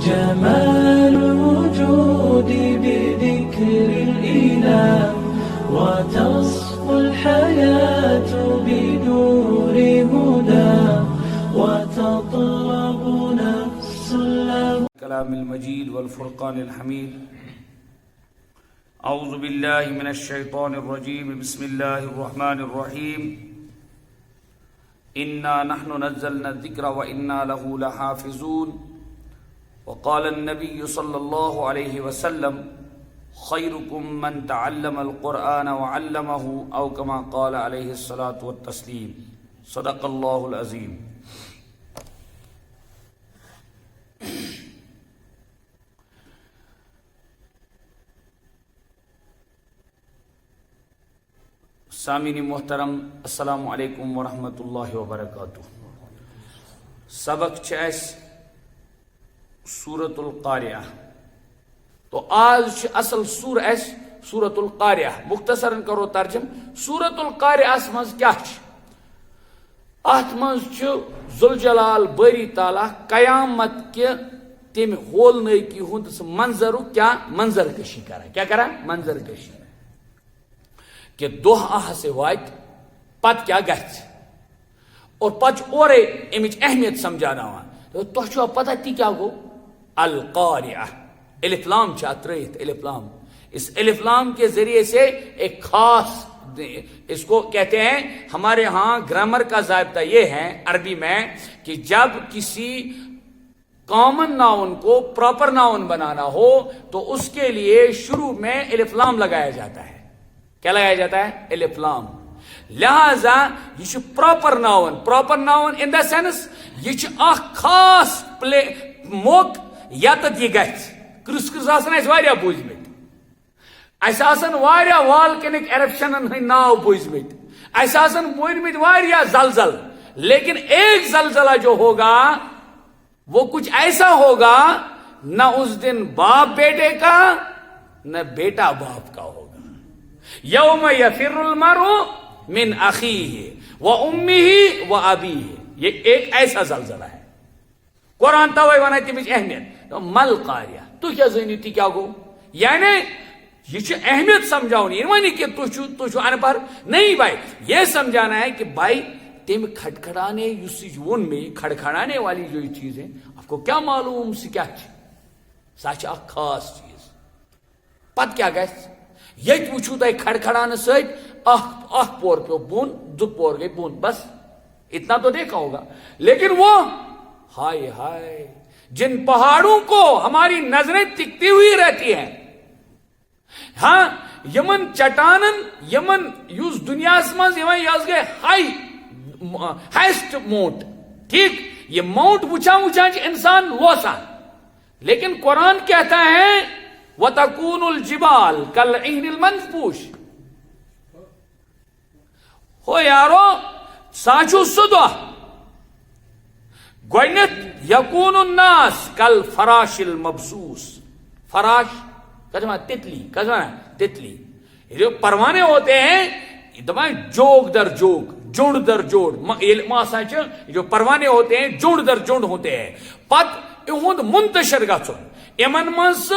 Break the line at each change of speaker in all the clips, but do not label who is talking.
جمال الوجود بذكر الإله وتصفو الحياة بنور هدى وتطلب نفس له
كلام المجيد والفرقان الحميد. أعوذ بالله من الشيطان الرجيم. بسم الله الرحمن الرحيم. إنا نحن نزلنا الذكر وإنا له لحافظون. وقال النبي صلى الله عليه وسلم خيركم من تعلم القرآن وعلمه أو كما قال عليه الصلاة والتسليم. صدق الله العظيم. سامعین محترم، السلام علیکم ورحمۃ اللہ وبرکاتہ. سبق چھ سورۃ القاریہ. تو آج اصل سور سورۃ القاریہ. مختصراً کرو ترجم. سورۃ القاریہ مز کیا ات مز ذوالجلال باری تعالیٰ قیامت کے تم ہولنکی ہند منظر کیا منظر کشی کران. کیا کران؟ منظر کشی کہ دہ سے وات پت کیا گھس اور پتہ اورے امچ اہمیت سمجھانا. تہ پتہ تی کیا گو القاریہ. الف لام ترت الف لام. اس الف لام کے ذریعے سے ایک خاص اس کو کہتے ہیں. ہمارے ہاں گرامر کا ضابطہ یہ ہے عربی میں کہ جب کسی کامن ناؤن کو پراپر ناؤن بنانا ہو تو اس کے لیے شروع میں الف لام لگایا جاتا ہے. کیا لگایا جاتا ہے؟ الف لام. لہذا یہ proper noun. Proper noun in the sense یہ خاص موقع یتت یہ گھس. کرس کرس آسان اس واریاہ بوزمت. اس آسان واریاہ والکینک ایرپشنن ہند ناو بوزمت. اس آسان بوزمت واریاہ زلزل. لیکن ایک زلزلہ جو ہوگا وہ کچھ ایسا ہوگا نہ اس دن باپ بیٹے کا نہ بیٹا باپ کا ہوگا. یوم یفر المرء من اخیہ و امہ و ابیہ. یہ ایک ایسا زلزلہ ہے. قرآن توے ونان تمچ اہمیت. مل قاریہ. تو کیا زنی تی کیا گو؟ یعنی یہ اہمیت سمجھاؤ. یہ مانی کہ تو ان پڑھ نہیں بھائی. یہ سمجھانا ہے کہ بھائی تم کھڑکھڑانے ون میں کھڑکھڑانے والی جو یہ چیز ہے آپ کو کیا معلوم سی کیا سا خاص چیز. پت کیا گھس یت وچھو تہ کھڑکھڑانے ست اخ پور پہ بون دو پور گئی بون. بس اتنا تو دیکھا ہوگا. لیکن وہ ہائے ہائے جن پہاڑوں کو ہماری نظریں تکتی ہوئی رہتی ہیں. ہاں یمن چٹانن یمن یوز دنیا مز یس گئے ہائیسٹ ماؤنٹ. ٹھیک یہ ماؤنٹ وچھا انسان لوسان. لیکن قرآن کہتا ہے وَتَكُونُ الْجِبَالُ كَالْعِهْنِ الْمَنْفُوشِ. ہو یارو سانچو سدو گوینت یکون الناس كالفراش المبثوث. فراش کسما تتلی. کسما تتلی. جو پروانے ہوتے ہیں جوگ در جوگ جوڑ در جوڑ. جو پروانے ہوتے ہیں جوڑ در جوڑ ہوتے ہیں. پت اہد منتشر گھن امن مز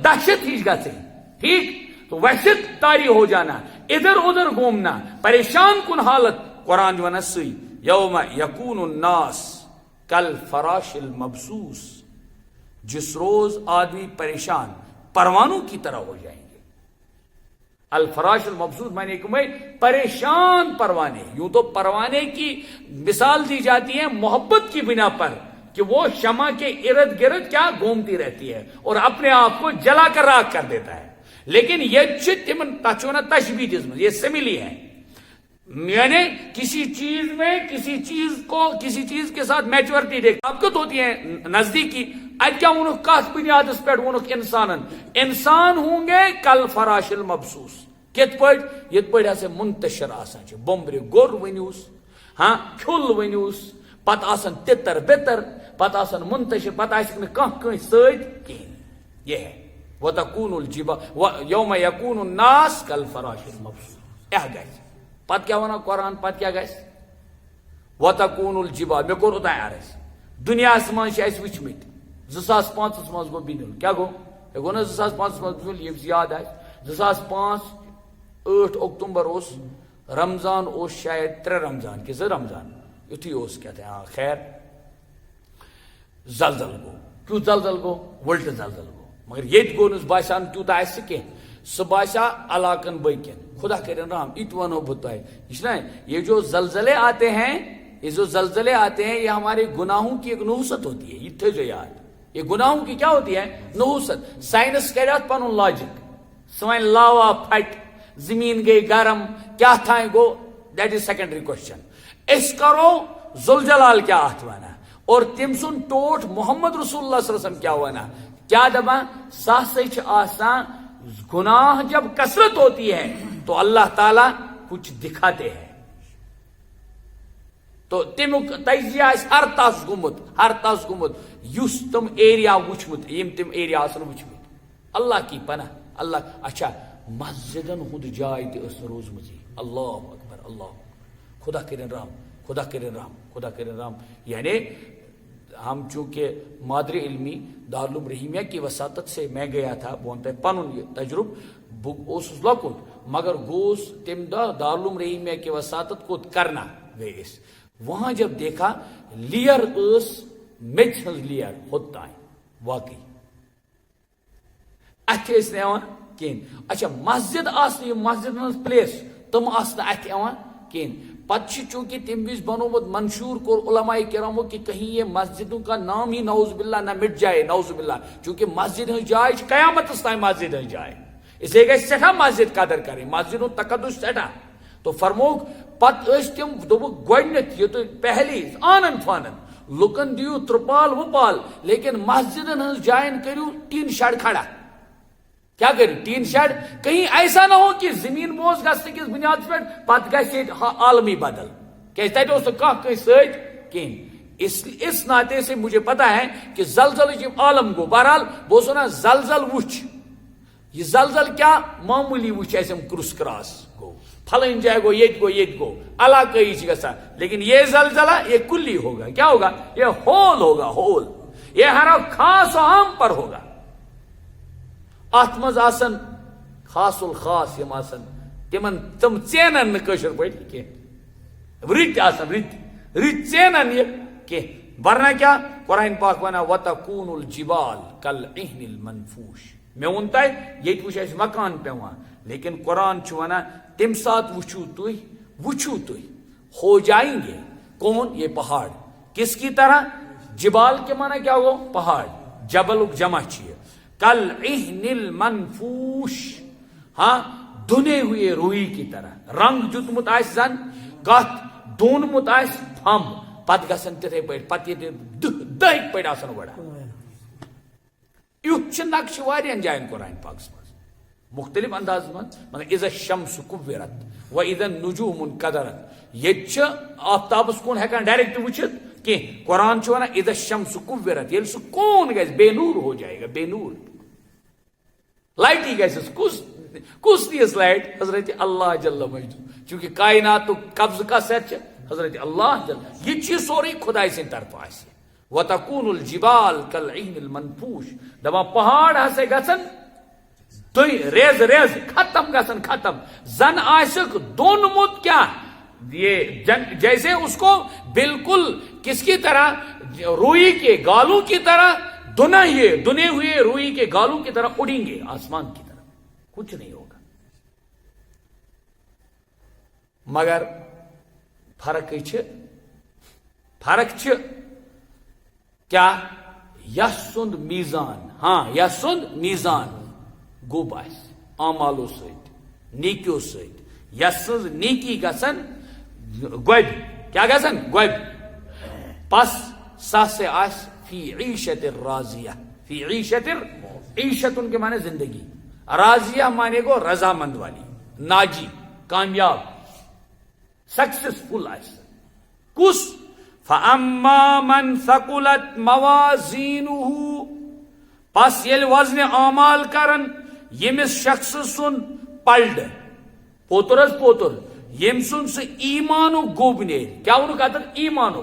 دہشت ہش گھن. ٹھیک تو وحشت طاری ہو جانا ادھر ادھر گھومنا پریشان کن حالت. قرآن ون سی یوم یکون الناس کالفراش المبثوث. جس روز آدمی پریشان پروانوں کی طرح ہو جائیں گے. الفراش المبثوث معنی کہ پریشان پروانے. یوں تو پروانے کی مثال دی جاتی ہے محبت کی بنا پر کہ وہ شمع کے ارد گرد کیا گھومتی رہتی ہے اور اپنے آپ کو جلا کر راکھ کر دیتا ہے. لیکن یہ تچونا تشبیہ جسم یہ سملی ہے. یعنی کسی چیز میں کسی چیز کے ساتھ میچورٹی دیکھ طاقت ہوتی ہے نزدیکی. ات کیا ونک کس بنیاد پہ ونک انسان ہوں گے کل فراش المبثوث. کت پہ یت پہ ایسے منتشر آسان بمبر گور ونیوس. ہاں کھل ونیوس. پتہ آسان تتر بتر. پتہ آسان منتشر. پتہ آسک نہ کھن ست کہین. یہ ہے وَتَكُونُ الْجِبَالُ یوم یکون الناس کالفراش المبثوث. یہ گھس. پتہ کیا ونا قرآن پتہ کیا گھس وَتَكُونُ الْجِبَالُ. مے کوٚر اوٚتام عرض دنیا من وچمت 2005 مز گو بنیل کیا گو یہ گو نا 2005 مز بنیل یہ یاد آئے 2005 8 اکتوبر اس رمضان اس شاید 3 رمضان کہ 2 رمضان یتھی اس کہتے ہیں خیر زلزل گو کیوں زلزل گو ولٹ زلزل گو مگر یہ گو نس باسان تیوتا آسہ کی سہ باسا علاقن باقین خدا کرن رحم ات ونو بت یہ جو زلزلے آتے ہیں یہ جو زلزلے آتے ہیں یہ ہمارے گناہوں کی ایک نحوست ہوتی ہے یہ تھے جو یاد یہ گناہوں کی کیا ہوتی ہے نحوست سائنس کرے پن لاجک سوائن لاوا پھٹ زمین گئی گرم کیا تھا گو دیٹ از سیکنڈری کوشچن اس کرو ذوالجلال کیا ات وانا اور تم سن ٹوٹ محمد رسول اللہ صلی اللہ علیہ وسلم کیا وانا کیا دبا سہ آسان گناہ جب کثرت ہوتی ہے تو اللہ تعالی کچھ دکھاتے ہیں تو تمیک تجزیہ ہر تس گومت یس تم ایریا وچمت یم تم ایریا آسن وچمت اللہ کی پناہ اللہ اچھا مسجدن ہند جائے تس روزمز اللہ اکبر اللہ خدا کرن رحم خدا کرن رحم خدا کرن رحم یعنی ہم چونکہ مادری علمی دارالعلوم رحیمیہ کی وساطت سے میں گیا تھا بونتا ہے پنن تجرب اس لکت مگر گوس تم دارالعلوم رحیمیہ کی وساطت کو کرنا گئے اس وہاں جب دیکھا لیئر اس میچ ہنز لیئر ہوتا ہے واقعی اتھے اس نے آوان کین اچھا مسجد آسنے مسجد ہنز پلیس تم آسنے اتھے آوان کین پتہ چونکہ تم وز بنومت منشور کو علماء کرامو کہ کہیں یہ مسجدوں کا نام ہی نعوذ باللہ نہ مٹ جائے نعوذ باللہ چونکہ مسجد ہن جائے قیامت تائیں مسجد ہن جائے اسے گئے سٹھا مسجد قدر کریں مسجد تقدس سٹھا تو فرموک پت تم دوبک گوڈنیت یہ تو پہلی آنن فانن لکن دیو ترپال وپال لیکن مسجدن ہن جائن کریو ٹین شیڈ کھڑا کیا کریں ٹین شیڈ کہیں ایسا نہ ہو کہ زمین بوز گھس کس بنیاد پہ پت گھس عالمی بدل کیا تیس کہیں ست کہیں اس ناطے سے مجھے پتا ہے کہ زلزل عالم گو بہرحال بہ نا زلزل وچ یہ زلزل کیا معمولی وچ ایسے کرس کراس گو پھلن جائے گو علاقائی گا لیکن یہ زلزلہ یہ کلی ہوگا کیا ہوگا یہ ہول ہوگا ہول یہ ہر خاص و عام پر ہوگا ات مز آسن خاص الخاص یم آسن تمن تم ژینن نہ کشر پٲٹھۍ کینٛہہ رٕتۍ آسن رٕتۍ ژینن یہ کینٛہہ ورنہ کیا قرآن پاک ونان وتکون الجبال کالعہن المنفوش مےٚ ووٚن تۄہہِ ییٚتہِ وٕچھ اَسہِ مکان پیوان لیکن قرآن چھُ ونان تمہِ ساتہٕ وٕچھو تُہۍ ہو جائیں گے کون یہ پہاڑ کس کی طرح جبال کے معنی کیا ہو پہاڑ جبل جمع چیئے کالعہن المنفوش ہاں دھنے ہوئے روئی کی طرح رنگ جتمت آس زن کت دونمت آس پھم پت گسن تتھے پہ پت یہ دہک پہ آسن وڑا یُتھ نقش واریاہن جائن قرآن پاکس مز مختلف انداز مگر اذا الشمس کورت و اذا النجوم انقدرت یہ آفتابس کن ہیکان ڈائریکٹ وچھت کہ قرآن چھو نا اذا الشمس کورت یل سو کون گیس بے نور ہو جائے گا بے نور لائٹ ہی گیس کس دیس لائٹ حضرت اللہ جل مجدو چونکہ کائنات تو قبض کا سچ حضرت اللہ جل یہ چیز سوری خدا سے طرف آسی وتکون الجبال کالعہن المنفوش دبا پہاڑ ہسے گسن ریز ریز ختم گسن ختم زن آسک دونمت کیا یہ جیسے اس کو بالکل کس کی طرح روئی کے گالوں کی طرح دنے ہوئے روئی کے گالوں کی طرح اڑیں گے آسمان کی طرح کچھ نہیں ہوگا مگر فرق کیا یسند میزان ہاں یسند میزان گوب آس اعمالو ست نیکیو ست یسز نیکی گسن گوب کیا گسن گوب پس سے آس فی عیشت راضیہ فی عیشت ان کے معنی زندگی راضیہ معنی کو رضامند والی ناجی کامیاب سکسسفل آس کس فَأَمَّا مَنْ ثَقُلَتْ مَوَازِينُهُ پس یل وزن اعمال کرن یمس شخص سن پلڈ پوتر یم سن سے ایمانو گوب نیر کیا ونک اتر ایمانو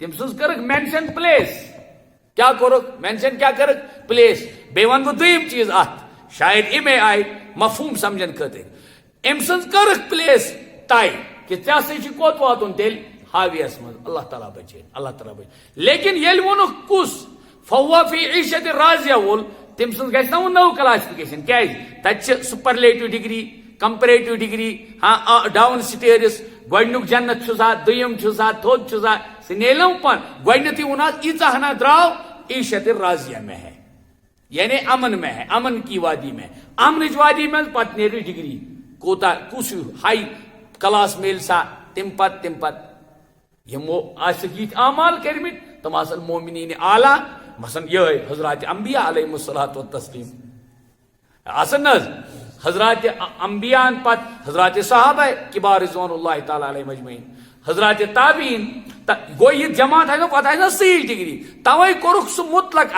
تم سز کرک مینشن پلیس کیا کرک مینشن کیا کرک پلیس بے ون بہ دویم چیز ات شاید امے آئی مفہوم سمجھن خاطر ام سز کرک پلیس طے کہ ژےٚ ہسا چھ کوت واتن تیل حاویس من اللہ تعالیٰ بچے اللہ تعالیٰ بچے لیکن یل ونک کس فہو فی عیشت راضیہ وول تم سن گژھِ نا وہ نو کلاسفکیشن کیازِ تتہِ سپرلیٹو ڈگری کمپریٹو ڈگری ہاں ڈاؤن سٹیئرس گۄڈنیُک جنت چھُ سا دوٚیِم چھُ سا تھوٚد چھُ سا سُہ نیلو پن گۄڈنیتھٕے ووٚن حظ ایٖژاہ ہنا درٛاو عیشت راضیہ میں ہے یعنی امن میں ہے امن کی وادی میں امنچ وادی میں پتہ نیرِ ڈگری کوتاہ کس ہائی کلاس میل سا تم پت یمو آسک یہ اعمال کرمت تم آسن مومنین اعلیٰ مثلا یہ حضرات انبیاء علیہ الصلوۃ والتسلیم آسن حضرات انبیاء پت حضرات صحابہ کبار رضوان اللہ تعالیٰ علیہ مجمعین حضرات تابعین گو یہ جماعت ہے نا پتہ ہے نا سیل ڈگری توے کورک سو مطلق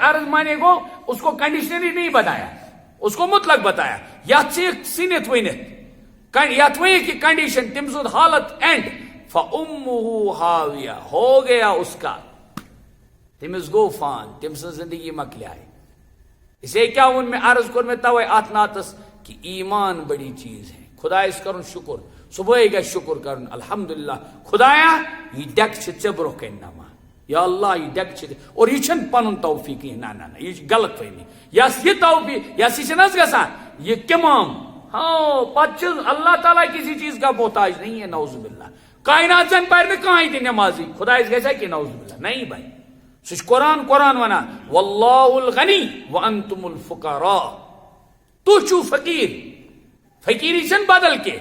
عرض مانے گو اس کو کنڈیشنری نہیں بتایا اس کو مطلق بتایا یت سنت ونت یت ون کی کنڈیشن تم سند حالت اینڈ فَأُمُّهُ حَاوِيَةٌ ہو گیا اس کا تمس گو فان تم سن زندگی مکلیائے اسے کیا ان میں عرض کر میں توے ات ناتس کہ ایمان بڑی چیز ہے خدا اس کرن شکر صبح گا شکر کرن الحمدللہ خدایا یہ ڈیک ژے برو کن نما یا اللہ یہ ڈیک اور یہ چھن پنن توفیق نہ یہ غلط فہمی یس یہ توفیق یس یہ نس گژھان یہ کمام ہاں پتہ اللہ تعالیٰ کسی چیز کا محتاج نہیں ہے نعوذ باللہ کائنات زن پر کہیں تہ نمازی خدا گھا کہ نعوذ باللہ نہیں بھائی سہ قرآن ونان واللہ الغنی وانتم الفقراء تو چھو فقیری چھن بدل کے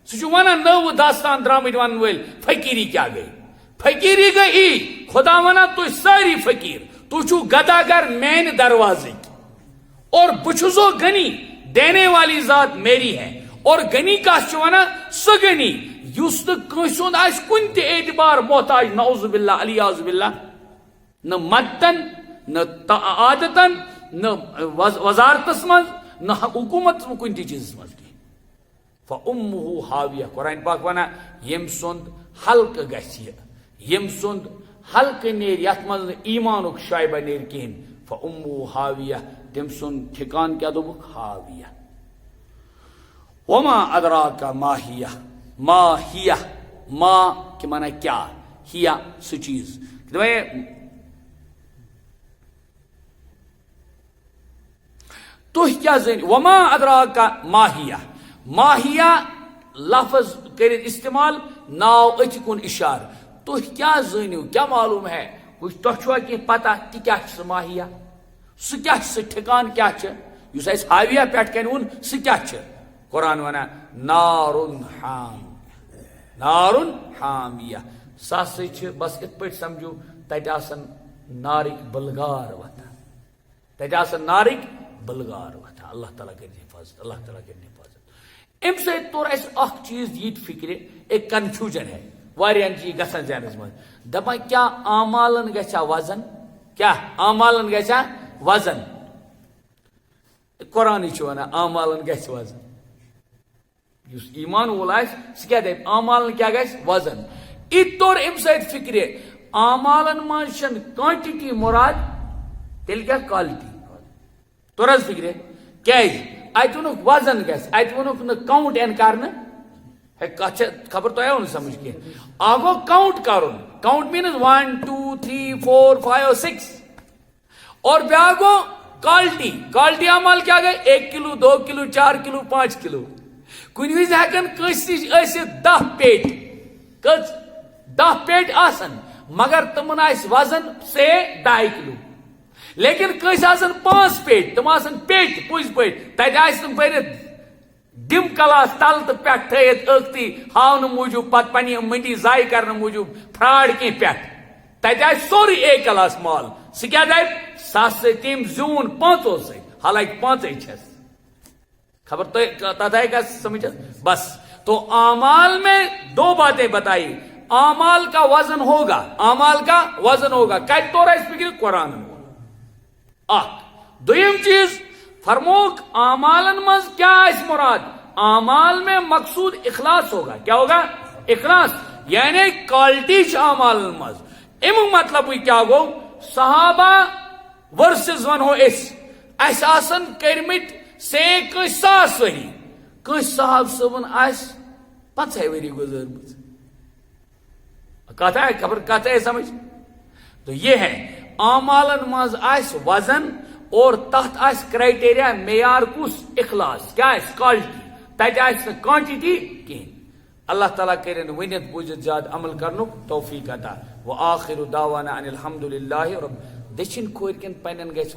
سہ ونان نو داستان درامت ون ول فقیری کیا گئی فقیری گئی خدا ونان تو ساری فقیر تو چھو گداگر مین دروازے اور بچھو غنی دینے والی ذات میری ہے اور غنی کا ونان سہ غنی یس نس کن تہ اعتبار محتاج نعوذ باللہ علیاذ باللہ نہ مدتن نہ عادتن نہ وزارتس من نہ حکومت کن تہ چیز من فَأُمُّهُ حَاوِيَةٌ قرآن پاک ونان یم سند حلق گژھِ یم سند حلق نیر یت من ایمانک شائبہ نیر کہین فَأُمُّهُ حَاوِيَةٌ تم سند ٹھکان کیا دوبک حاویہ وما ادراک ما ہیہ ما کہ مانا کیا ہیا سو چیز تو کیا زین وما ادراک ما ہیہ لفظ کرت استعمال ناو اتھ کن اشار تو کیا زینو کیا معلوم ہے کچھ تو چھوا کہ پتہ تہ کیا چھ ماہیہ سہ کیا سہ ٹھکان کیا چھ یس اس حاویہ پیٹھ کن ون سہ کیا چھ قرآن ونان نارن حامیہ سہ ہسا بس ات پہ سمجھو تتہ آسن نارک بلگار وتھان تتہ آسن نارک بلگار وتھان اللہ تعالیٰ کر حفاظت اللہ تعالیٰ کر حفاظت ام سۭتۍ توٚر اَسہِ اکھ چیٖز یہِ فکرِ ایک کنفیوجن ہے واریاہن چھ یہ گژھان ذہنس منٛز دپان کیا اعمالن گژھیا وزن کیا اعمالن گژھیا وزن قرآن چھُ ونان اعمالن گژھِ وزن یس ایمان وول آسہِ سُہ کیاہ دپہِ اعمالن کیاہ گژھِ وزن ات توٚر امہِ سۭتۍ فکرِ اعمالن منٛز چھنہٕ کوانٹٹی مراد تیٚلہِ کیاہ کالٹی توٚر حظ فکرِ کیازِ اتہِ ووٚنُکھ وزن گژھِ اتہِ ووٚنُکھ نہٕ کاؤنٹ این کرنہٕ کتھ خبر تہ آو سمجھ کی گو کاؤنٹ کرن کاؤنٹ مینز 1 2 3 4 5 6 اور بیا گو کوالٹی اعمال کیا گئے 1 کلو 2 کلو 4 کلو 5 کلو کن وز ہکن کس نش 10 پیٹ کچ 10 پیٹ آسن مگر تمن آس وزن سے 2.5 کلو لیکن کس آسن 5 پیٹ تم آسن پیٹ پوز پہ تت آس تم برت ڈم کلاس تل تو پہ تھت ٲکھتی ہاؤن موجود پتہ پنہ منڈی ضائع کرنے موجود فراڈ کی پہ تت آس سورے اے کلاس مال سہ کیا دپ سہ تم زیون 5 سی حالانکہ 5 چھس خبر تتھ آئی کا سمجھ بس تو اعمال میں 2 باتیں بتائی اعمال کا وزن ہوگا اعمال کا وزن ہوگا کت طور اس فکر قرآن دویم چیز فرموک اعمالن مز کیا اس مراد اعمال میں مقصود اخلاص ہوگا کیا ہوگا اخلاص یعنی کوالٹی اعمال مز امیک مطلب کیا گو صحابہ ورسز ونو اس آسن کرمت سے کس 100 ؤری کس صاحب صبن آس 50 ؤری گزرمت کت ہے خبر کت ہے سمجھ تو یہ ہے اعمالن مز آس وزن اور تحت آس کرائٹیریا معیار کس اخلاص کیا آس کوالٹی تتہ آس نہ کوانٹٹی کہین اللہ تعالیٰ کرن ونت بوجھت زیادہ عمل کرنک توفیق عطا وآخر دعوانا ان الحمد للہ رب دچن کھور کن پنن گژھِ